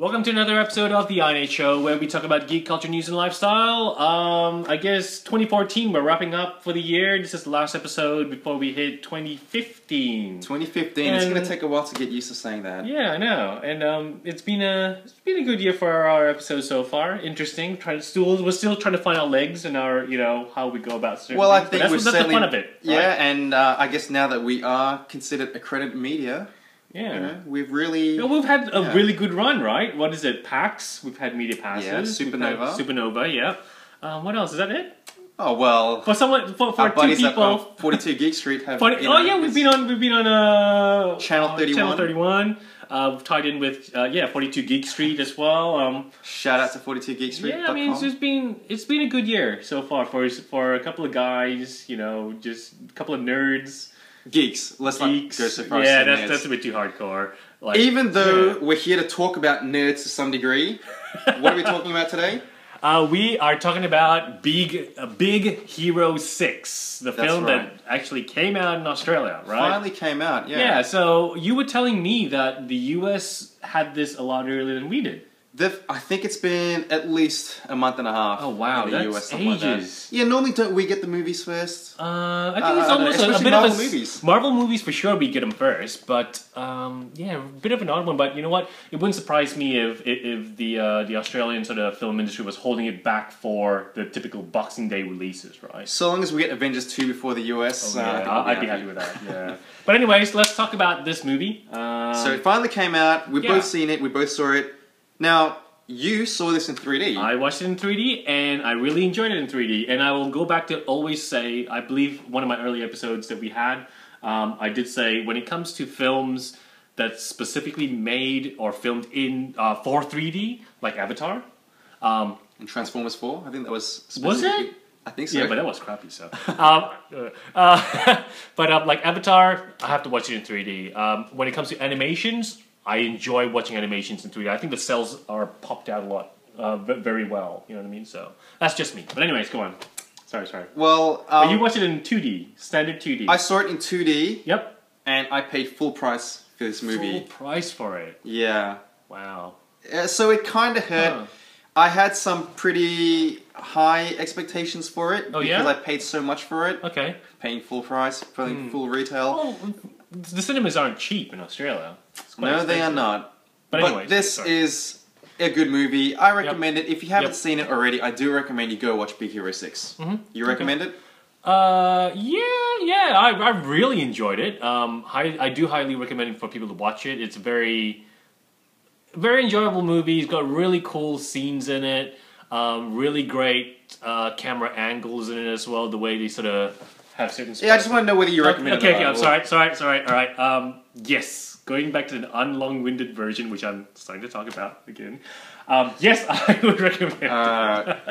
Welcome to another episode of the INH show where we talk about geek culture, news, and lifestyle. I guess 2014, we're wrapping up for the year. This is the last episode before we hit 2015. 2015, and it's going to take a while to get used to saying that. Yeah, I know. And it's been a good year for our episodes so far. Interesting. We're still trying to find our legs and our, how we go about certain well, things. I think that's the fun of it. Right? Yeah, and I guess now that we are considered accredited media, we've really... we've had a really good run, right? What is it? PAX? We've had media passes. Yeah, Supernova, yeah. What else? Is that it? Oh, well... For our two people... 42 Geek Street have... we've been on Channel 31. Channel 31. We've tied in with 42 Geek Street as well. Shout out to 42geekstreet.com. Yeah, I mean it's been a good year so far for a couple of guys, just a couple of nerds. Geeks. Let's not go so far. Yeah, that's a bit too hardcore. Even though we're here to talk about nerds to some degree, what are we talking about today? We are talking about Big Hero 6, the film that actually came out in Australia, right? Finally came out, yeah. Yeah, so you were telling me that the US had this a lot earlier than we did. I think it's been at least a month and a half. Oh wow, in the that's US, ages. Yeah, normally don't we get the movies first? I think it's almost a bit Marvel of a movies. Marvel movies for sure. We get them first, but a bit of an odd one. But you know what? It wouldn't surprise me if the Australian sort of film industry was holding it back for the typical Boxing Day releases, right? So long as we get Avengers 2 before the US, I'd be happy with that. Yeah. But anyways, let's talk about this movie. So it finally came out. We've both seen it. We both saw it. Now, you saw this in 3D. I watched it in 3D, and I really enjoyed it in 3D. And I will go back to always say, I believe one of my early episodes that we had, I did say, when it comes to films that's specifically made or filmed in for 3D, like Avatar. And Transformers 4, I think that was... Was it? I think so. Yeah, but that was crappy, so... but like Avatar, I have to watch it in 3D. When it comes to animations, I enjoy watching animations in 3D. I think the cells are popped out a lot, very well. You know what I mean? So that's just me. But anyways, go on. Sorry. Well, but you watched it in 2D, standard 2D. I saw it in 2D. Yep. And I paid full price for this movie. Full price for it. Yeah. Wow. So it kind of hurt. Huh. I had some pretty high expectations for it because I paid so much for it. Okay. Paying full price, paying full retail. Well, the cinemas aren't cheap in Australia. No, they are not. But anyways, this is a good movie. I recommend it. If you haven't seen it already, I do recommend you go watch Big Hero 6. You recommend it? Yeah. I really enjoyed it. I do highly recommend it for people to watch it. It's a very, very enjoyable movie. It's got really cool scenes in it. Really great camera angles in it as well. The way they sort of have certain... Yeah, I just want to know whether you recommend it. Okay, I'm sorry. All right. Yes. Going back to the unlong-winded version, which I'm starting to talk about again. Yes, I would recommend it.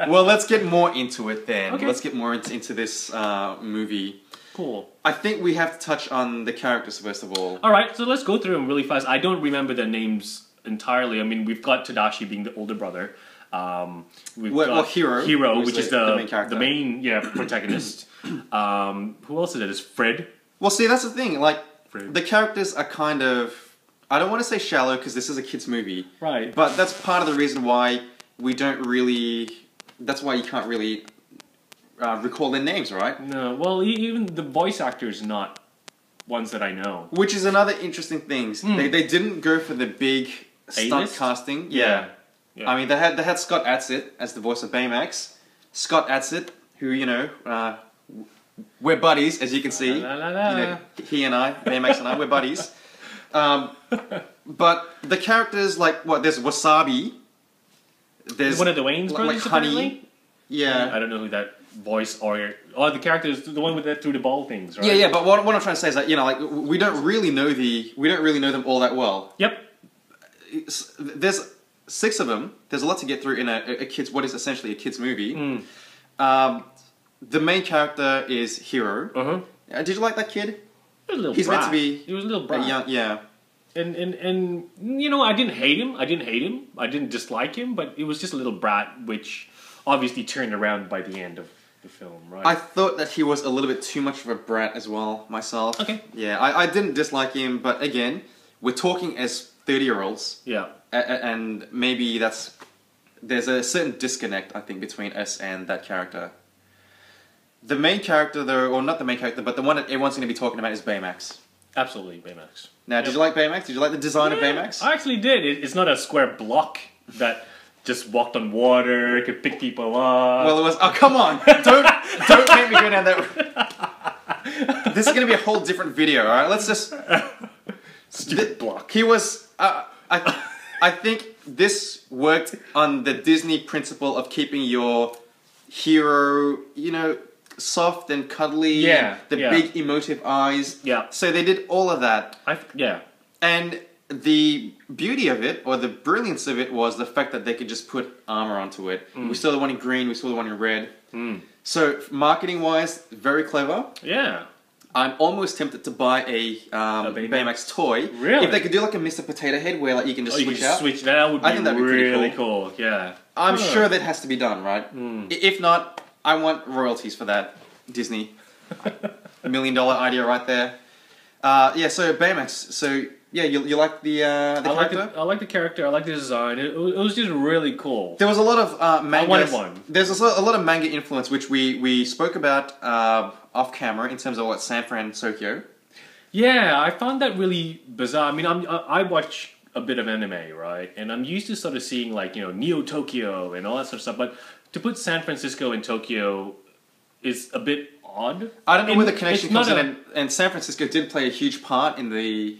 Well, let's get more into it then. Okay. Let's get more into this movie. Cool. I think we have to touch on the characters first of all. Alright, so let's go through them really fast. I don't remember their names entirely. I mean, we've got Tadashi being the older brother. We've got Hiro, which is the main character. The main protagonist. Who else is it? Is Fred? Well, see, that's the thing. Like, the characters are kind of... I don't want to say shallow because this is a kid's movie. Right. But that's part of the reason why we don't really... That's why you can't really recall their names, right? No. Well, even the voice actors are not ones that I know. Which is another interesting thing. They didn't go for the big stunt casting. Yeah. I mean, they had Scott Adsit as the voice of Baymax. Scott Adsit, who, we're buddies, as you can see. He and I, Baymax and I, we're buddies. But the characters, like, there's Wasabi. There's one of the Wayne's brothers, like Honey. Apparently? Yeah. I don't know who that voice or the character is, the one with the through the ball things, right? Yeah, but what I'm trying to say is that, like, we don't really know them all that well. Yep. There's 6 of them. There's a lot to get through in a kid's, what is essentially a kid's movie. The main character is Hiro. Did you like that kid? He was a little He's brat. meant to be... He was a little brat. Yeah. And I didn't hate him. I didn't dislike him, but it was just a little brat, which obviously turned around by the end of the film, right? I thought that he was a little bit too much of a brat as well, myself. Okay. Yeah, I didn't dislike him, but again, we're talking as 30-year-olds. Yeah. and maybe there's a certain disconnect, I think, between us and that character. The main character, though, or not the main character, but the one that everyone's going to be talking about is Baymax. Absolutely, Baymax. Now, did you like Baymax? Did you like the design of Baymax? I actually did. It's not a square block that just walked on water, could pick people up. Well, it was... Oh, come on! Don't make me go down that... This is going to be a whole different video, alright? Let's just... Stupid block. He was... I think this worked on the Disney principle of keeping your hero, you know, soft and cuddly. Yeah. And the big emotive eyes. Yeah. So they did all of that. Yeah. And the beauty of it, or the brilliance of it, was the fact that they could just put armor onto it. We saw the one in green, we saw the one in red. So marketing-wise, very clever. Yeah. I'm almost tempted to buy a Baymax toy. Really? If they could do like a Mr. Potato Head where like you can just switch out. That would be, I think that'd be really pretty cool. Yeah. I'm sure that has to be done, right? If not, I want royalties for that. Disney. $1 million idea right there. Yeah, so Baymax. So yeah, you like the character? I like the character. I like the design. It was just really cool. There was a lot of manga. I wanted one. There's a lot of manga influence, which we spoke about off camera in terms of what San Fran, Tokyo. Yeah, I found that really bizarre. I mean, I watch a bit of anime, right? And I'm used to sort of seeing like, you know, Neo Tokyo and all that sort of stuff. But to put San Francisco and Tokyo is a bit odd. I don't know where the connection comes in. And San Francisco did play a huge part in the...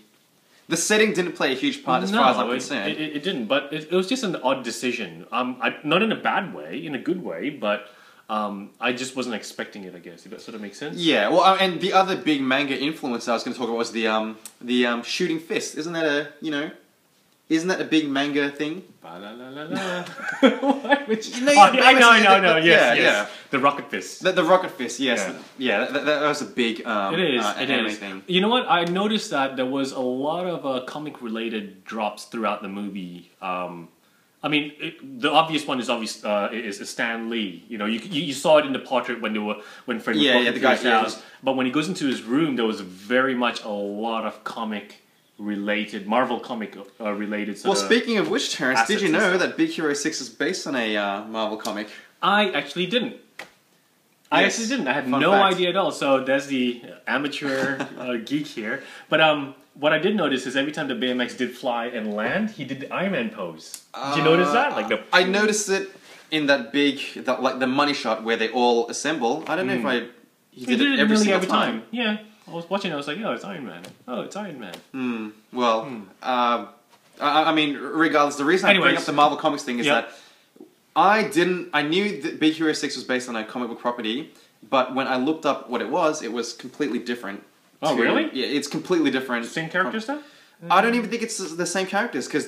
The setting didn't play a huge part as far as I'm concerned. It didn't, but it was just an odd decision. Not in a bad way, in a good way, but I just wasn't expecting it, I guess. If that sort of makes sense? Yeah, well, and the other big manga influence I was going to talk about was the shooting fist. Isn't that a, you know, isn't that a big manga thing? Which, I know, yes. Yeah. The rocket fist. The rocket fist, yes. Yeah, that was a big anime thing. You know what? I noticed that there was a lot of comic-related drops throughout the movie. I mean, the obvious one is is Stan Lee. You know, you saw it in the portrait when Fred was walking through his house. But when he goes into his room, there was very much a lot of Marvel comic related sort of... Well, speaking of which, Terrence, did you know that Big Hero 6 is based on a Marvel comic? I actually didn't. I had no idea at all. So there's the amateur geek here. But what I did notice is every time the Baymax did fly and land, he did the Iron Man pose. Did you notice that? Like I noticed it in that big, like the money shot where they all assemble. I don't know if he did it every single time. Yeah. I was watching, I was like, oh, it's Iron Man. Oh, it's Iron Man. I mean, regardless, the reason I bring up the Marvel Comics thing is that I knew that Big Hero 6 was based on a comic book property, but when I looked up what it was completely different. Oh, really? Yeah, it's completely different. Same character stuff? I don't even think it's the same characters, because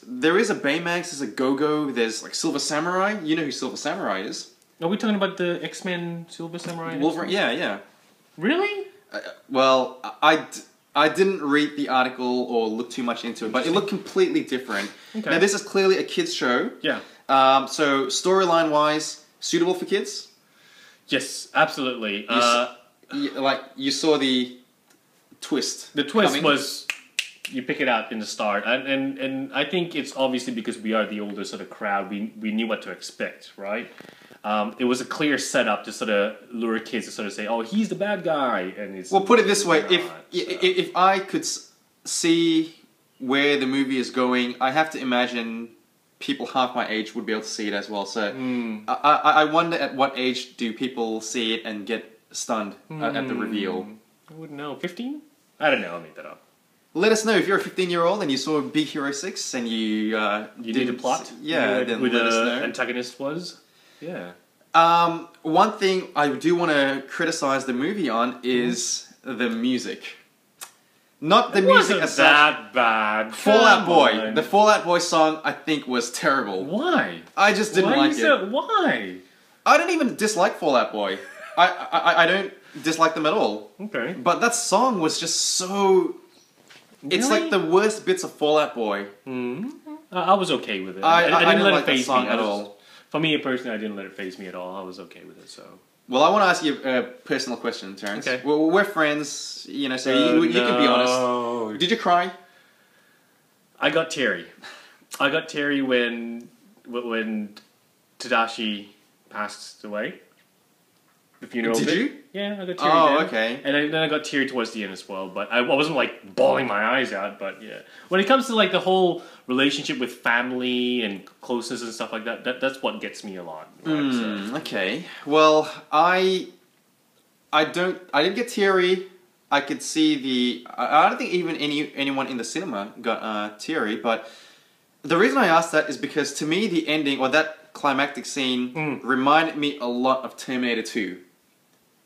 there is a Baymax, there's a Go-Go, there's like Silver Samurai. You know who Silver Samurai is. Are we talking about the X-Men Silver Samurai? Wolverine? Yeah. Really? Well, I didn't read the article or look too much into it, but it looked completely different. Okay. Now, this is clearly a kids' show. Yeah. So, storyline-wise, suitable for kids? Yes, absolutely. You saw the twist. The twist was, you pick it out in the start, and I think it's obviously because we are the older sort of crowd, we knew what to expect, right? It was a clear setup to sort of lure kids to sort of say, "Oh, he's the bad guy," and it's... Well, put it this way: if I could see where the movie is going, I have to imagine people half my age would be able to see it as well. So I wonder at what age do people see it and get stunned at the reveal? I wouldn't know. 15? I don't know. I'll make that up. Let us know if you're a 15-year-old and you saw Big Hero 6 and you need a plot. Then who let us know. The antagonist was. Yeah. One thing I do want to criticize the movie on is the music. Not the music as such. That bad. Fallout Boy. The Fallout Boy song, I think, was terrible. Why? I just didn't like it. Why? I don't even dislike Fallout Boy. I don't dislike them at all. Okay. But that song was just so... Really? It's like the worst bits of Fallout Boy. I was okay with it. I didn't let like it phase that song me at all. For me personally, I didn't let it phase me at all. I was okay with it, so... Well, I want to ask you a personal question, Terrence. Okay. Well, we're friends, you know, so you can be honest. Did you cry? I got teary. I got teary when Tadashi passed away. The funeral. Did you? Yeah, I got teary. Oh, then. okay. And then I got teary towards the end as well. But I wasn't like bawling my eyes out. But yeah, when it comes to like the whole relationship with family and closeness and stuff like that, that's what gets me a lot. Right? So. Okay. Well, I didn't get teary. I could see the. I don't think even anyone in the cinema got teary. But the reason I asked that is because to me the ending or that climactic scene reminded me a lot of Terminator 2.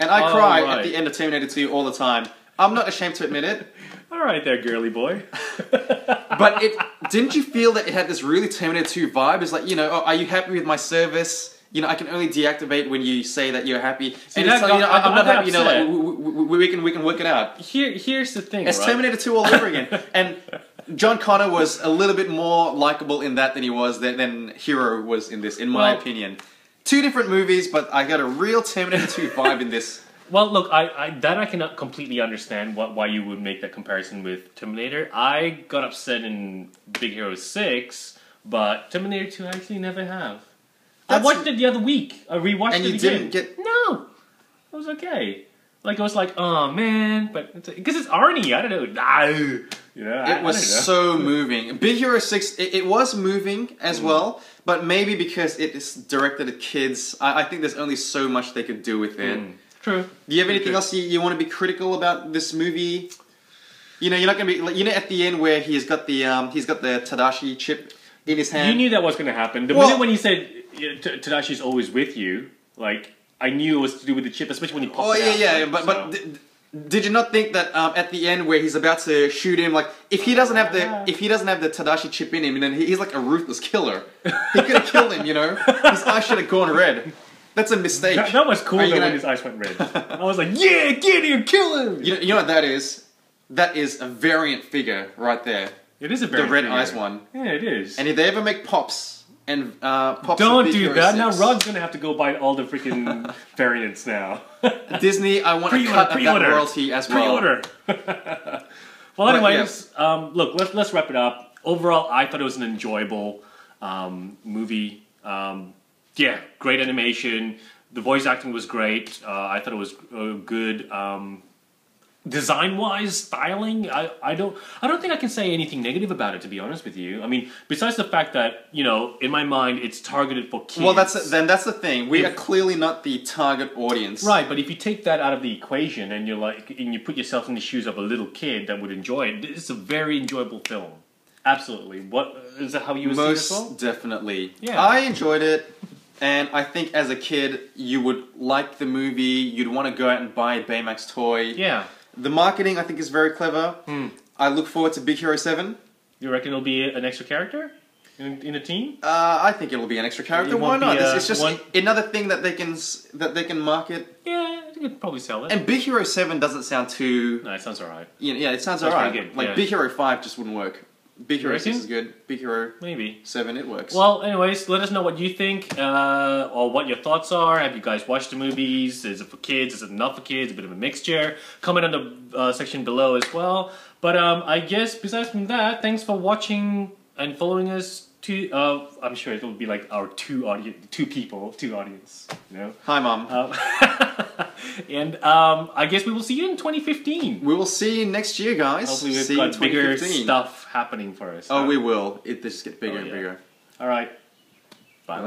And I cry at the end of Terminator 2 all the time. I'm not ashamed to admit it. All right there, girly boy. But didn't you feel that it had this really Terminator 2 vibe? It's like, you know, oh, are you happy with my service? You know, I can only deactivate when you say that you're happy. See, and it's like, you know, I'm not happy, you know, like, we can work it out. Here's the thing, It's Terminator 2 all over again. And John Connor was a little bit more likable in that than he was than Hiro was in this, in my opinion. Two different movies, but I got a real Terminator 2 vibe in this. Well, look, I cannot completely understand why you would make that comparison with Terminator. I got upset in Big Hero 6, but Terminator 2 I actually never have. I watched it the other week. I rewatched it again. And you didn't get... No! It was okay. Like, it was like, oh man, but... Because it's Arnie, I don't know. You know, it was so moving. Big Hero 6, it was moving as well, but maybe because it is directed at kids, I think there's only so much they could do with it. True. Do you have anything else you want to be critical about this movie? You know, you're not going to be... Like, you know, at the end where he's got the Tadashi chip in his hand? You knew that was going to happen. The minute when he said, Tadashi's always with you, like, I knew it was to do with the chip, especially when he popped it out. Yeah, but did you not think that at the end where he's about to shoot him, like if he doesn't have the Tadashi chip in him, then he's like a ruthless killer. He could have killed him, you know. His eyes should have gone red. That's a mistake. That was cool though when his eyes went red. I was like, yeah, get him, kill him. You know what that is? That is a variant figure right there. It is a variant figure. The red eyes one. Yeah, it is. And if they ever make Pops. And Pops don't do that. Now Rod's gonna have to go buy all the freaking variants now. Disney, I want to cut that royalty as well. Pre-order. Well, anyways, look, let's wrap it up. Overall, I thought it was an enjoyable movie. Yeah, great animation. The voice acting was great. I thought it was good. Design-wise, styling, I don't think I can say anything negative about it, to be honest with you. I mean, besides the fact that, you know, in my mind, it's targeted for kids. Well, that's the thing. We are clearly not the target audience. Right, but if you take that out of the equation and you put yourself in the shoes of a little kid that would enjoy it, it's a very enjoyable film. Absolutely. What is that how you would see it as well? Most definitely. Yeah. I enjoyed it. And I think as a kid, you would like the movie. You'd want to go out and buy a Baymax toy. Yeah. The marketing, I think, is very clever. I look forward to Big Hero 7. You reckon it'll be an extra character in a team? I think it'll be an extra character. Why not? It's just another thing that they can market. Yeah, I think it'd probably sell it. And Big Hero 7 doesn't sound too... No, it sounds alright. Yeah, it sounds alright. Good. Like, Big Hero 5 just wouldn't work. Big Hero 6 is good. Big Hero maybe 7, it works. Well, anyways, let us know what you think or what your thoughts are. Have you guys watched the movies? Is it for kids? Is it not for kids? A bit of a mixture. Comment on the section below as well. But I guess besides from that, thanks for watching and following us. I'm sure it will be like our two audience, you know. Hi, Mom. And I guess we will see you in 2015. We will see you next year, guys. Hopefully we've got bigger stuff happening for us. Oh, we will. It just gets bigger and bigger. All right. Bye.